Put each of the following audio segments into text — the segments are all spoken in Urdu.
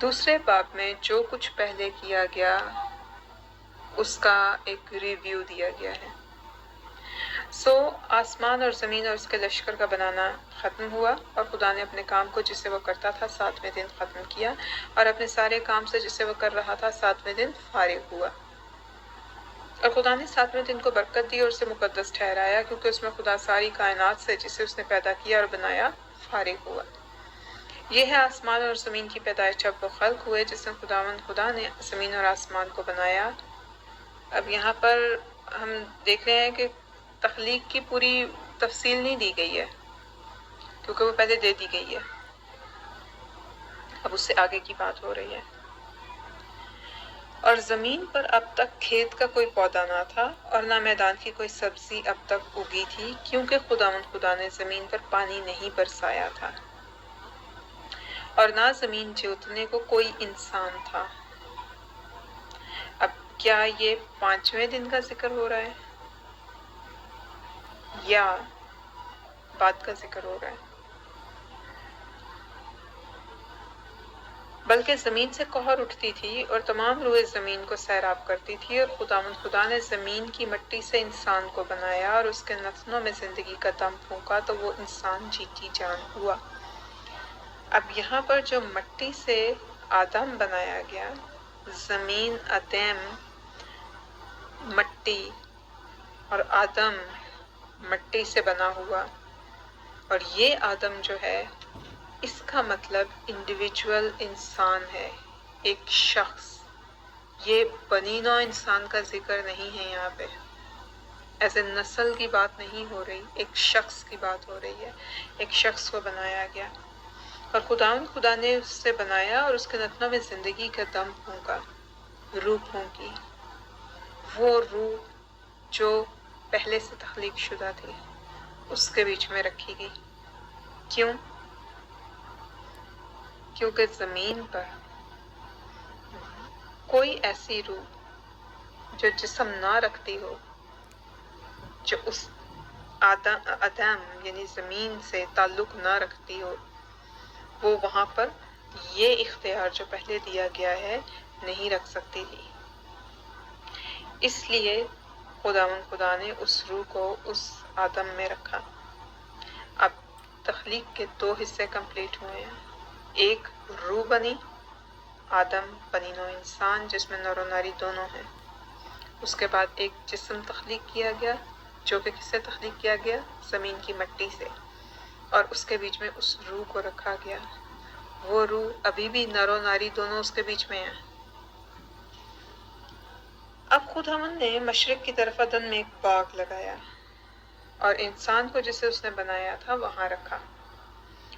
دوسرے باب میں جو کچھ پہلے کیا گیا اس کا ایک ریویو دیا گیا ہے۔ آسمان اور زمین اور اس کے لشکر کا بنانا ختم ہوا، اور خدا نے اپنے کام کو جسے وہ کرتا تھا 7ویں دن ختم کیا، اور اپنے سارے کام سے جسے وہ کر رہا تھا 7ویں دن فارغ ہوا۔ اور خدا نے 7ویں دن کو برکت دی اور اسے مقدس ٹھہرایا، کیونکہ اس میں خدا ساری کائنات سے جسے اس نے پیدا کیا اور بنایا فارغ ہوا۔ یہ ہے آسمان اور زمین کی پیدائش جب وہ خلق ہوئے، جس میں خدا نے زمین اور آسمان کو بنایا۔ اب یہاں پر ہم دیکھ رہے ہیں کہ تخلیق کی پوری تفصیل نہیں دی گئی ہے، کیونکہ وہ پہلے دے دی گئی ہے، اب اس سے آگے کی بات ہو رہی ہے۔ اور زمین پر اب تک کھیت کا کوئی پودا نہ تھا، اور نہ میدان کی کوئی سبزی اب تک اگی تھی، کیونکہ خدا نے زمین پر پانی نہیں برسایا تھا، اور نہ زمین جوتنے کو کوئی انسان تھا۔ اب کیا یہ 5ویں دن کا ذکر ہو رہا ہے یا بعد کا ذکر ہو رہا ہے؟ بلکہ زمین سے قہر اٹھتی تھی اور تمام روئے زمین کو سیراب کرتی تھی، اور خدا نے زمین کی مٹی سے انسان کو بنایا اور اس کے نتنوں میں زندگی کا دم پھونکا تو وہ انسان جیتی جان ہوا۔ اب یہاں پر جو مٹی سے آدم بنایا گیا، زمین ادم مٹی اور آدم مٹی سے بنا ہوا، اور یہ آدم جو ہے اس کا مطلب انڈیویجول انسان ہے، ایک شخص۔ یہ بنی نوع انسان کا ذکر نہیں ہے یہاں پہ، ایسے نسل کی بات نہیں ہو رہی، ایک شخص کی بات ہو رہی ہے، ایک شخص کو بنایا گیا۔ اور خدا نے اس سے بنایا اور اس کے نتنوں میں زندگی کا دم پھونکا، روح پھونکی، وہ روح جو پہلے سے تخلیق شدہ تھی اس کے بیچ میں رکھی گئی۔ کیوں؟ کیونکہ زمین پر کوئی ایسی روح جو جسم نہ رکھتی ہو، جو اس آدم یعنی زمین سے تعلق نہ رکھتی ہو، وہ وہاں پر یہ اختیار جو پہلے دیا گیا ہے نہیں رکھ سکتی تھی۔ اس لیے خدا نے اس روح کو اس آدم میں رکھا۔ اب تخلیق کے 2 حصے کمپلیٹ ہوئے ہیں، ایک روح بنی، آدم بنی نوع انسان جس میں نر و ناری دونوں ہیں۔ اس کے بعد ایک جسم تخلیق کیا گیا، جو کہ کس سے تخلیق کیا گیا؟ زمین کی مٹی سے، اور اس کے بیچ میں اس روح کو رکھا گیا۔ وہ روح ابھی بھی نر و ناری دونوں اس کے بیچ میں ہیں۔ اب خداوند نے مشرق کی طرف عدن میں ایک باغ لگایا اور انسان کو جسے اس نے بنایا تھا وہاں رکھا،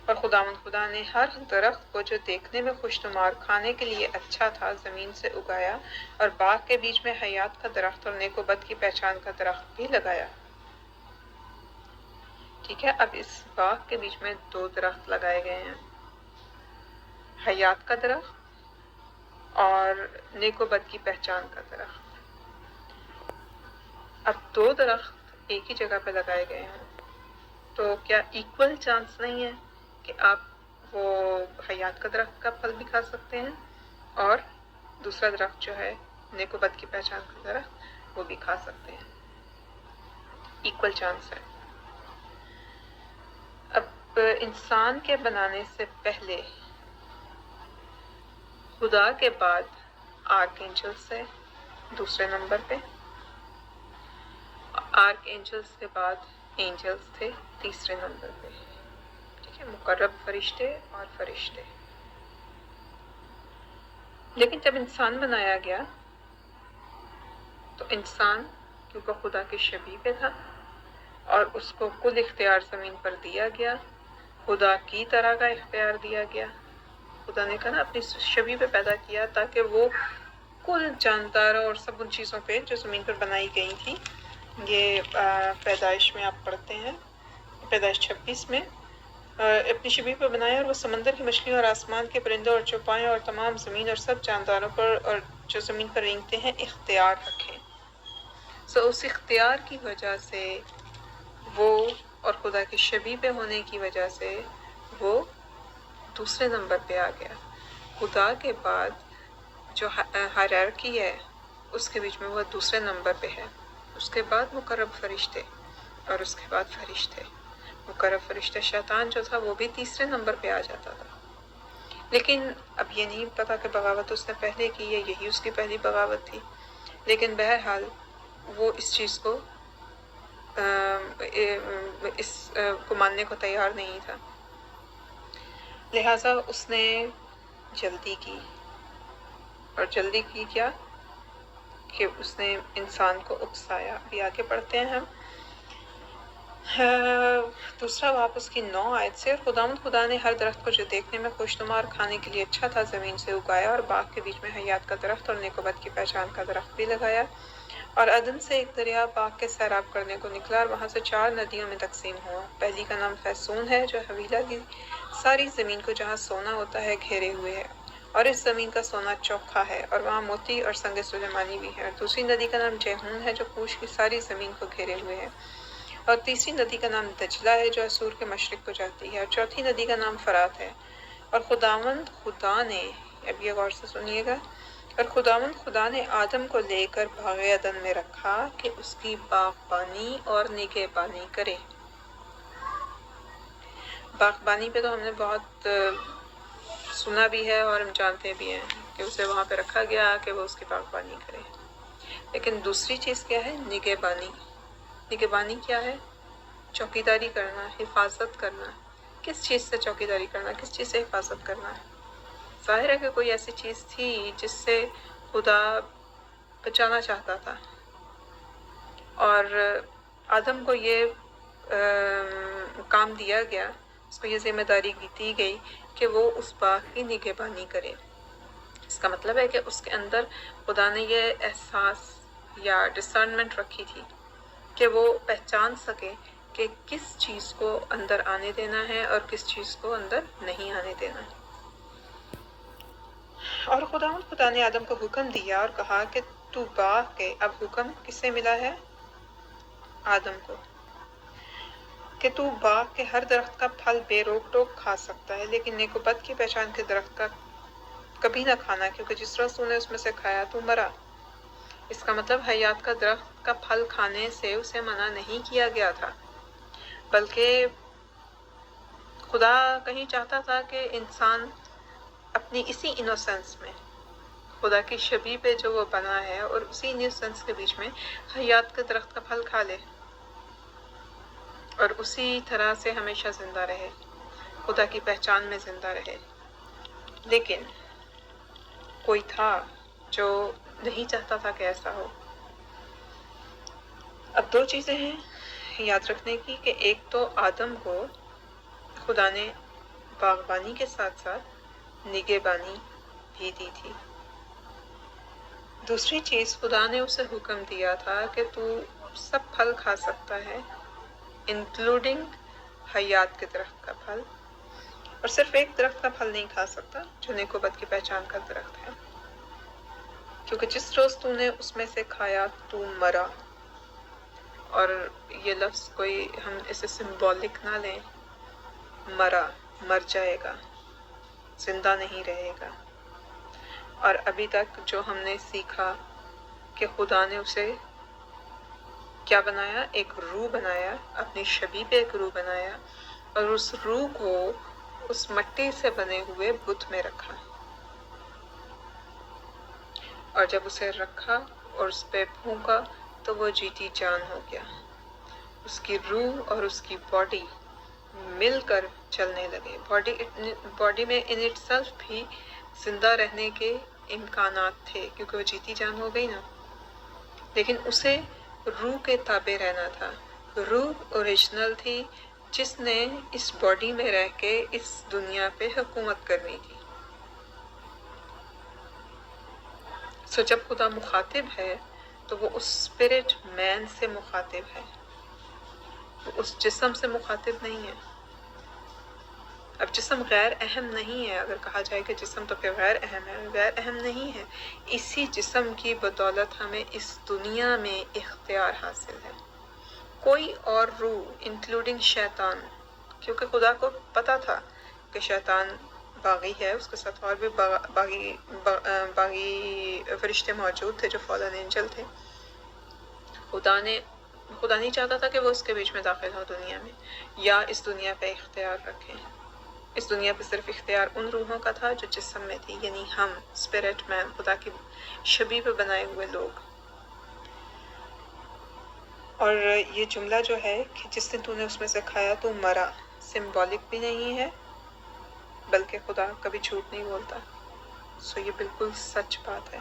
اور خدا نے ہر درخت کو جو دیکھنے میں خوشنمار کھانے کے لیے اچھا تھا زمین سے اگایا، اور باغ کے بیچ میں حیات کا درخت اور نیک و بد کی پہچان کا درخت بھی لگایا۔ ٹھیک ہے، اب اس باغ کے بیچ میں 2 درخت لگائے گئے ہیں، حیات کا درخت اور نیک و بد کی پہچان کا درخت۔ اب 2 درخت ایک ہی جگہ پہ لگائے گئے ہیں، تو کیا ایکول چانس نہیں ہے کہ آپ وہ حیات کا درخت کا پھل بھی کھا سکتے ہیں اور دوسرا درخت جو ہے نیک و بد کی پہچان کا درخت وہ بھی کھا سکتے ہیں؟ ایکول چانس ہے۔ اب انسان کے بنانے سے پہلے خدا کے بعد آرک اینجلس ہے دوسرے نمبر پہ، آرک اینجلس کے بعد اینجلس تھے تیسرے نمبر پہ، ٹھیک ہے، مقرب فرشتے اور فرشتے۔ لیکن جب انسان بنایا گیا تو انسان کیونکہ خدا کے شبیہ پہ تھا اور اس کو کل اختیار زمین پر دیا گیا، خدا کی طرح کا اختیار دیا گیا۔ خدا نے کہا نا اپنی شبیہ پہ پیدا کیا تاکہ وہ کل جاندار اور سب ان چیزوں پہ جو زمین پر بنائی گئی تھی۔ یہ پیدائش میں آپ پڑھتے ہیں، پیدائش 26 میں اپنی شبیہ پہ بنایا، اور وہ سمندر کی مچھلیوں اور آسمان کے پرندوں اور چوپایوں اور تمام زمین اور سب جانداروں پر اور جو زمین پر رینگتے ہیں اختیار رکھے۔ اس اختیار کی وجہ سے وہ اور خدا کی شبیہ پہ ہونے کی وجہ سے وہ دوسرے نمبر پہ آ گیا۔ خدا کے بعد جو ہائرارکی ہے اس کے بیچ میں وہ دوسرے نمبر پہ ہے. اس کے بعد مقرب فرشتے اور اس کے بعد فرشتے. مقرب فرشتہ شیطان جو تھا وہ بھی تیسرے نمبر پہ آ جاتا تھا. لیکن اب یہ نہیں پتا کہ بغاوت اس نے پہلے کی ہے، یہی اس کی پہلی بغاوت تھی. لیکن بہرحال وہ اس چیز کو ماننے کو تیار نہیں تھا. لہٰذا اس نے جلدی کی. اور جلدی کی کیا کہ اس نے انسان کو اکسایا. ابھی آگے پڑھتے ہیں ہم. دوسرا باب اس کی 9 آیت سے. اور خدا نے ہر درخت کو جو دیکھنے میں خوشنما اور کھانے کے لیے اچھا تھا زمین سے اگایا، اور باغ کے بیچ میں حیات کا درخت اور نیک و بد کی پہچان کا درخت بھی لگایا. اور عدن سے ایک دریا باغ کے سیراب کرنے کو نکلا، اور وہاں سے 4 ندیوں میں تقسیم ہوا. پہلی کا نام فیسون ہے، جو حویلہ کی ساری زمین کو جہاں سونا ہوتا ہے گھیرے ہوئے ہے، اور اس زمین کا سونا چوکھا ہے، اور وہاں موتی اور سنگ سلیمانی بھی ہے. اور دوسری ندی کا نام جیہون ہے، جو کوش کی ساری زمین کو گھیرے ہوئے ہے. اور تیسری ندی کا نام دجلہ ہے، جو اسور کے مشرق کو جاتی ہے. اور چوتھی ندی کا نام فرات ہے. اور خدا نے، اب یہ غور سے سنیے گا، اور خدا نے آدم کو لے کر باغ عدن میں رکھا کہ اس کی باغبانی اور نگہبانی کرے. باغبانی پہ تو ہم نے بہت سنا بھی ہے اور ہم جانتے بھی ہیں کہ اسے وہاں پہ رکھا گیا کہ وہ اس کی باغبانی کرے. لیکن دوسری چیز کیا ہے؟ نگہبانی. نگہبانی کیا ہے؟ چوکیداری کرنا، حفاظت کرنا. کس چیز سے چوکیداری کرنا؟ کس چیز سے حفاظت کرنا ہے؟ ظاہر ہے کہ کوئی ایسی چیز تھی جس سے خدا بچانا چاہتا تھا، اور آدم کو یہ کام دیا گیا، اس کو یہ ذمہ داری دی گئی کہ وہ اس باغ کی نگہبانی کرے. اس کا مطلب ہے کہ اس کے اندر خدا نے یہ احساس یا ڈسرنمنٹ رکھی تھی کہ وہ پہچان سکے کہ کس چیز کو اندر آنے دینا ہے اور کس چیز کو اندر نہیں آنے دینا. اور خدا نے آدم کو حکم دیا اور کہا کہ تو باغ کے، اب حکم کسے ملا ہے؟ آدم کو، کہ تو باغ کے ہر درخت کا پھل بے روک ٹوک کھا سکتا ہے، لیکن نیک و بد کی پہچان کے درخت کا کبھی نہ کھانا، کیونکہ جس روز تو نے اس میں سے کھایا تو مرا. اس کا مطلب حیات کا درخت کا پھل کھانے سے اسے منع نہیں کیا گیا تھا، بلکہ خدا کہیں چاہتا تھا کہ انسان اپنی اسی انوسنس میں، خدا کی شبیہ پہ جو وہ بنا ہے، اور اسی انوسنس کے بیچ میں حیات کے درخت کا پھل کھا لے اور اسی طرح سے ہمیشہ زندہ رہے، خدا کی پہچان میں زندہ رہے. لیکن کوئی تھا جو نہیں چاہتا تھا کہ ایسا ہو. اب 2 چیزیں ہیں یاد رکھنے کی، کہ ایک تو آدم کو خدا نے باغبانی کے ساتھ ساتھ نگہبانی بھی دی تھی. دوسری چیز، خدا نے اسے حکم دیا تھا کہ تو سب پھل کھا سکتا ہے، انکلوڈنگ حیات کے درخت کا پھل، اور صرف ایک درخت کا پھل نہیں کھا سکتا جو نیک و بد کی پہچان کا درخت ہے، کیونکہ جس روز تو نے اس میں سے کھایا تو مرا. اور یہ لفظ کوئی ہم اسے سمبولک نہ لیں، مر جائے گا، زندہ نہیں رہے گا. اور ابھی تک جو ہم نے سیکھا کہ خدا نے اسے کیا بنایا؟ ایک روح بنایا، اپنی شبیہ پہ ایک روح بنایا، اور اس روح کو اس مٹی سے بنے ہوئے بت میں رکھا. اور جب اسے رکھا اور اس پہ پھونکا تو وہ جیتی جان ہو گیا. اس کی روح اور اس کی باڈی مل کر چلنے لگے. باڈی میں ان اٹ سیلف بھی زندہ رہنے کے امکانات تھے، کیونکہ وہ جیتی جان ہو گئی نا. لیکن اسے روح کے تابع رہنا تھا. روح اوریجنل تھی جس نے اس باڈی میں رہ کے اس دنیا پہ حکومت کرنی تھی. سو جب خدا مخاطب ہے تو وہ اس اسپرٹ مین سے مخاطب ہے، وہ اس جسم سے مخاطب نہیں ہے. اب جسم غیر اہم نہیں ہے، اگر کہا جائے کہ جسم تو پھر غیر اہم ہے، غیر اہم نہیں ہے. اسی جسم کی بدولت ہمیں اس دنیا میں اختیار حاصل ہے. کوئی اور روح انکلوڈنگ شیطان، کیونکہ خدا کو پتا تھا کہ شیطان باغی ہے، اس کے ساتھ اور بھی باغی فرشتے موجود تھے جو فالن اینجل تھے. خدا نہیں چاہتا تھا کہ وہ اس کے بیچ میں داخل ہو دنیا میں یا اس دنیا پہ اختیار رکھیں. اس دنیا پہ صرف اختیار ان روحوں کا تھا جو جسم میں تھی، یعنی ہم اسپرٹ مین، خدا کی شبیہ پہ بنائے ہوئے لوگ. اور یہ جملہ جو ہے کہ جس دن تو نے اس میں سے کھایا تو مرا، سمبولک بھی نہیں ہے بلکہ خدا کبھی جھوٹ نہیں بولتا. سو یہ بالکل سچ بات ہے.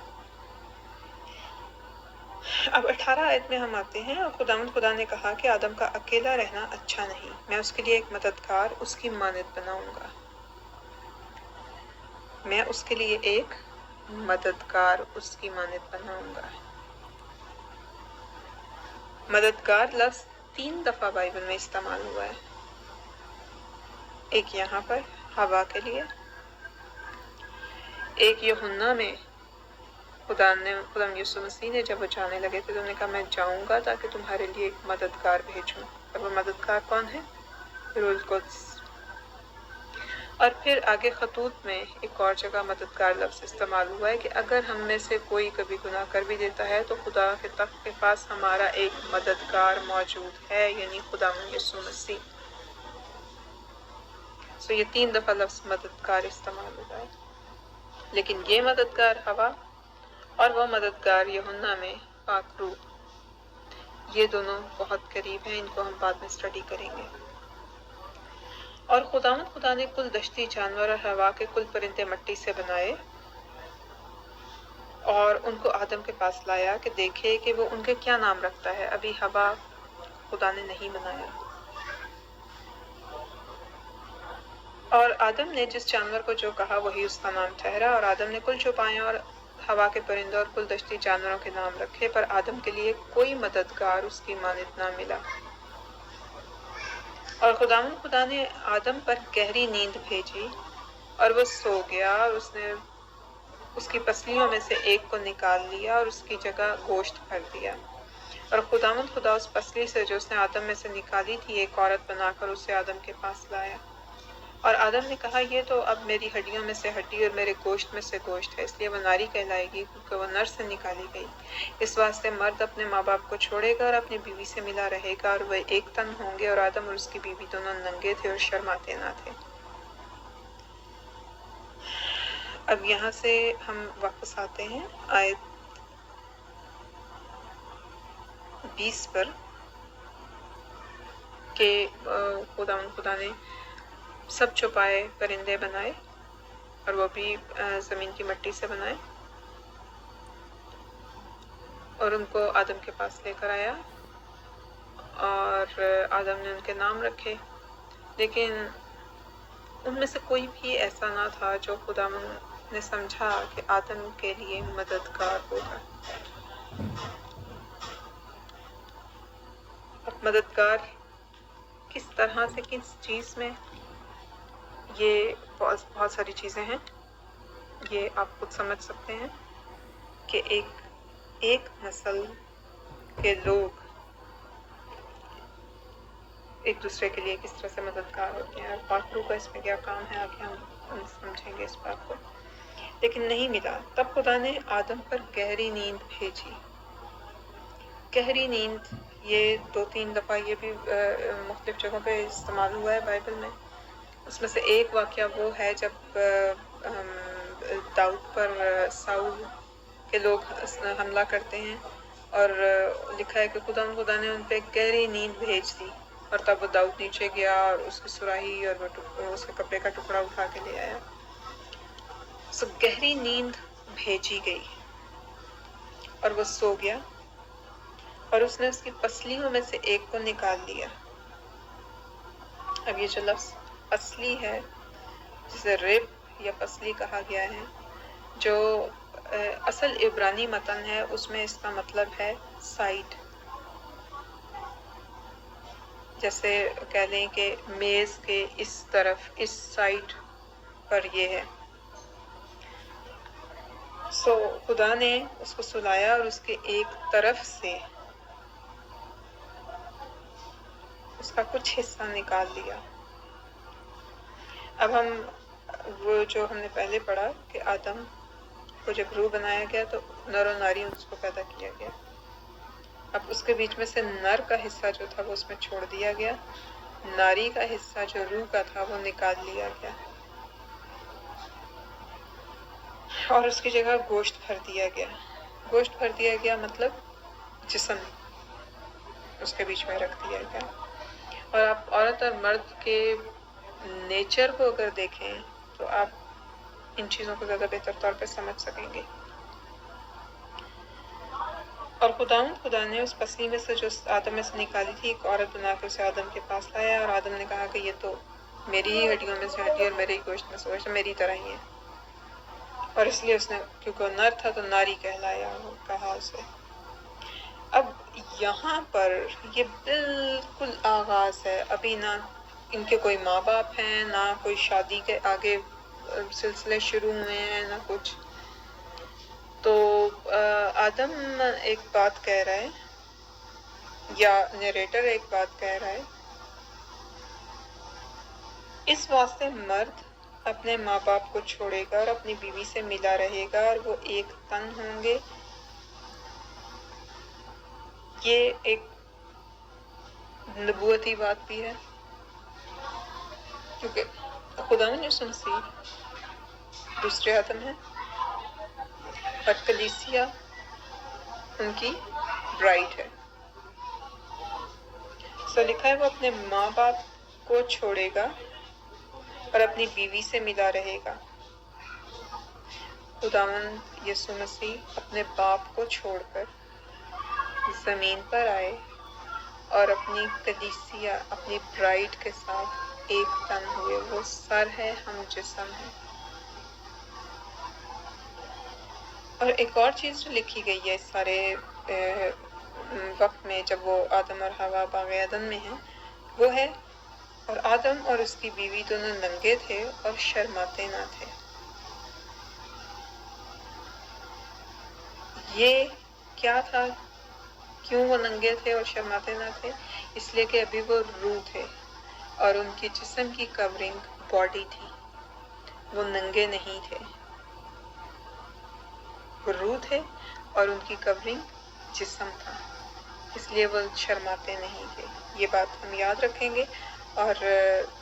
اب 18 آیت میں ہم آتے ہیں. اور خدا نے کہا کہ آدم کا اکیلا رہنا اچھا نہیں، میں اس کے لیے ایک مددگار اس کی مانند بناؤں گا. میں اس کے لیے ایک مددگار اس کی مانند بناؤں گا. مددگار لفظ 3 دفعہ بائبل میں استعمال ہوا ہے. ایک یہاں پر ہوا کے لیے، ایک یوحنا میں خدا یسوع مسیح نے جب وہ جانے لگے تھے تو انہوں نے کہا میں جاؤں گا تاکہ تمہارے لیے ایک مددگار بھیجوں. اور وہ مددگار کون ہے؟ روح القدس. اور پھر آگے خطوط میں ایک اور جگہ مددگار لفظ استعمال ہوا ہے کہ اگر ہم میں سے کوئی کبھی گناہ کر بھی دیتا ہے تو خدا کے تخت کے پاس ہمارا ایک مددگار موجود ہے، یعنی خدا یسوع مسیح. سو یہ 3 دفعہ لفظ مددگار استعمال ہوا ہے. لیکن یہ مددگار ہوا اور وہ مددگار یوحنا میں پاک روح، یہ دونوں بہت قریب ہیں. ان کو ہم بعد میں اسٹڈی کریں گے. اور خدا نے کل دشتی جانور اور ہوا کے کل پرندے مٹی سے بنائے اور ان کو آدم کے پاس لایا کہ دیکھے کہ وہ ان کے کیا نام رکھتا ہے. ابھی ہوا خدا نے نہیں بنایا. اور آدم نے جس جانور کو جو کہا وہی اس کا نام ٹھہرا. اور آدم نے کل چھپائے اور ہوا کے پرندوں اور کل دشتی جانوروں کے نام رکھے، پر آدم کے لیے کوئی مددگار اس کی مانند نہ ملا. اور خدا نے آدم پر گہری نیند بھیجی اور وہ سو گیا، اور اس نے اس کی پسلیوں میں سے ایک کو نکال لیا اور اس کی جگہ گوشت بھر دیا. اور خدا اس پسلی سے جو اس نے آدم میں سے نکالی تھی ایک عورت بنا کر اسے آدم کے پاس لایا. اور آدم نے کہا یہ تو اب میری ہڈیوں میں سے ہڈی اور میرے گوشت میں سے گوشت ہے، اس لیے وہ ناری کہلائے گی کیونکہ وہ نر سے نکالی گئی. اس واسطے مرد اپنے ماں باپ کو چھوڑے گا اور اپنی بیوی سے ملا رہے گا اور وہ ایک تن ہوں گے. اور آدم اور اس کی بیوی دونوں ننگے تھے اور شرماتے نہ تھے. اب یہاں سے ہم واپس آتے ہیں آیت 20 پر کہ خدا نے سب چھپائے پرندے بنائے اور وہ بھی زمین کی مٹی سے بنائے اور ان کو آدم کے پاس لے کر آیا اور آدم نے ان کے نام رکھے. لیکن ان میں سے کوئی بھی ایسا نہ تھا جو خدا نے سمجھا کہ آدم کے لیے مددگار ہوگا. اب مددگار کس طرح سے، کس چیز میں، یہ بہت ساری چیزیں ہیں. یہ آپ خود سمجھ سکتے ہیں کہ ایک نسل کے لوگ ایک دوسرے کے لیے کس طرح سے مددگار ہوتے ہیں. اور پاک روح کا اس میں کیا کام ہے آگے ہم سمجھیں گے اس بات کو. لیکن نہیں ملا. تب خدا نے آدم پر گہری نیند بھیجی. گہری نیند یہ 2-3 دفعہ یہ بھی مختلف جگہوں پہ استعمال ہوا ہے بائبل میں. اس میں سے ایک واقعہ وہ ہے جب داؤد پر ساؤل کے لوگ حملہ کرتے ہیں اور لکھا ہے کہ خدا نے ان پہ گہری نیند بھیج دی اور تب وہ داؤد نیچے گیا اور اس کی سراہی اور اس کے کپڑے کا ٹکڑا اٹھا کے لے آیا. سو گہری نیند بھیجی گئی اور وہ سو گیا اور اس نے اس کی پسلیوں میں سے ایک کو نکال لیا. اب یہ جو لفظ پسلی ہے جسے رب یا پسلی کہا گیا ہے، جو اصل عبرانی متن ہے اس میں اس کا مطلب ہے سائڈ. جیسے کہہ لیں کہ میز کے اس طرف، اس سائڈ پر یہ ہے. سو خدا نے اس کو سلایا اور اس کے ایک طرف سے اس کا کچھ حصہ نکال دیا. اب ہم وہ جو ہم نے پہلے پڑھا کہ آدم کو جب روح بنایا گیا تو نر و ناری اس کو پیدا کیا گیا. اب اس کے بیچ میں سے نر کا حصہ جو تھا وہ اس میں چھوڑ دیا گیا، ناری کا حصہ جو روح کا تھا وہ نکال لیا گیا اور اس کی جگہ گوشت بھر دیا گیا. گوشت بھر دیا گیا مطلب جسم اس کے بیچ میں رکھ دیا گیا. اور آپ عورت اور مرد کے نیچر کو اگر دیکھیں تو آپ ان چیزوں کو زیادہ بہتر طور پہ سمجھ سکیں گے. اور خدا نے اس پسلی میں سے جو آدم میں سے نکالی تھی ایک عورت بنا کے اسے آدم کے پاس لایا، اور آدم نے کہا کہ یہ تو میری ہی ہڈیوں میں سے ہڈی اور میرے ہی گوشت میں سے گوشت، میری طرح ہی ہے. اور اس لیے اس نے کیونکہ وہ نر تھا تو ناری کہلایا، وہ کہا اسے. اب یہاں پر یہ بالکل آغاز ہے، ابھی نہ ان کے کوئی ماں باپ ہیں، نہ کوئی شادی کے آگے سلسلے شروع ہوئے ہیں، نہ کچھ. تو آدم ایک بات کہہ رہا ہے یا نیریٹر ایک بات کہہ رہا ہے، اس واسطے مرد اپنے ماں باپ کو چھوڑے گا اور اپنی بیوی سے ملا رہے گا اور وہ ایک تن ہوں گے. یہ ایک نبوتی بات بھی ہے کیونکہ خدا نے یسوع مسیح دوسرے آدم ہے اور کلیسیا ان کی برائڈ ہے. سو لکھا ہے وہ اپنے ماں باپ کو چھوڑے گا اور اپنی بیوی سے ملا رہے گا. خداوند یسوع مسیح اپنے باپ کو چھوڑ کر زمین پر آئے اور اپنی کلیسیا اپنی برائڈ کے ساتھ ایک تن ہوئے. وہ سر ہے، ہم جسم ہیں. اور ایک اور چیز جو لکھی گئی ہے اس سارے وقت میں جب وہ آدم اور حوا باغ عدن میں ہیں، وہ ہے اور آدم اور اس کی بیوی دونوں ننگے تھے اور شرماتے نہ تھے. یہ کیا تھا؟ کیوں وہ ننگے تھے اور شرماتے نہ تھے؟ اس لیے کہ ابھی وہ روح تھے اور ان کی جسم کی کورنگ باڈی تھی، وہ ننگے نہیں تھے. وہ روح تھے اور ان کی کورنگ جسم تھا، اس لیے وہ شرماتے نہیں تھے. یہ بات ہم یاد رکھیں گے اور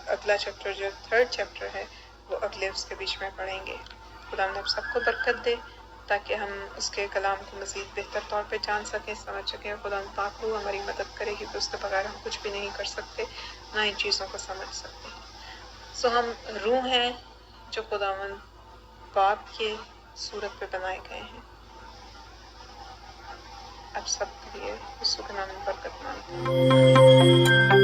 اگلا چیپٹر جو 3rd چیپٹر ہے وہ اگلے اس کے بیچ میں پڑھیں گے. خدا ہم سب کو برکت دے تاکہ ہم اس کے کلام کو مزید بہتر طور پہ جان سکیں، سمجھ سکیں. خدا پاک روح ہماری مدد کرے گی کہ اس کے بغیر ہم کچھ بھی نہیں کر سکتے، نہ ان چیزوں کو سمجھ سکتے. سو ہم روح ہیں جو خداوند باپ کے صورت پہ بنائے گئے ہیں. اب سب کے لیے یسوع کے نام میں برکت مانگتے ہیں.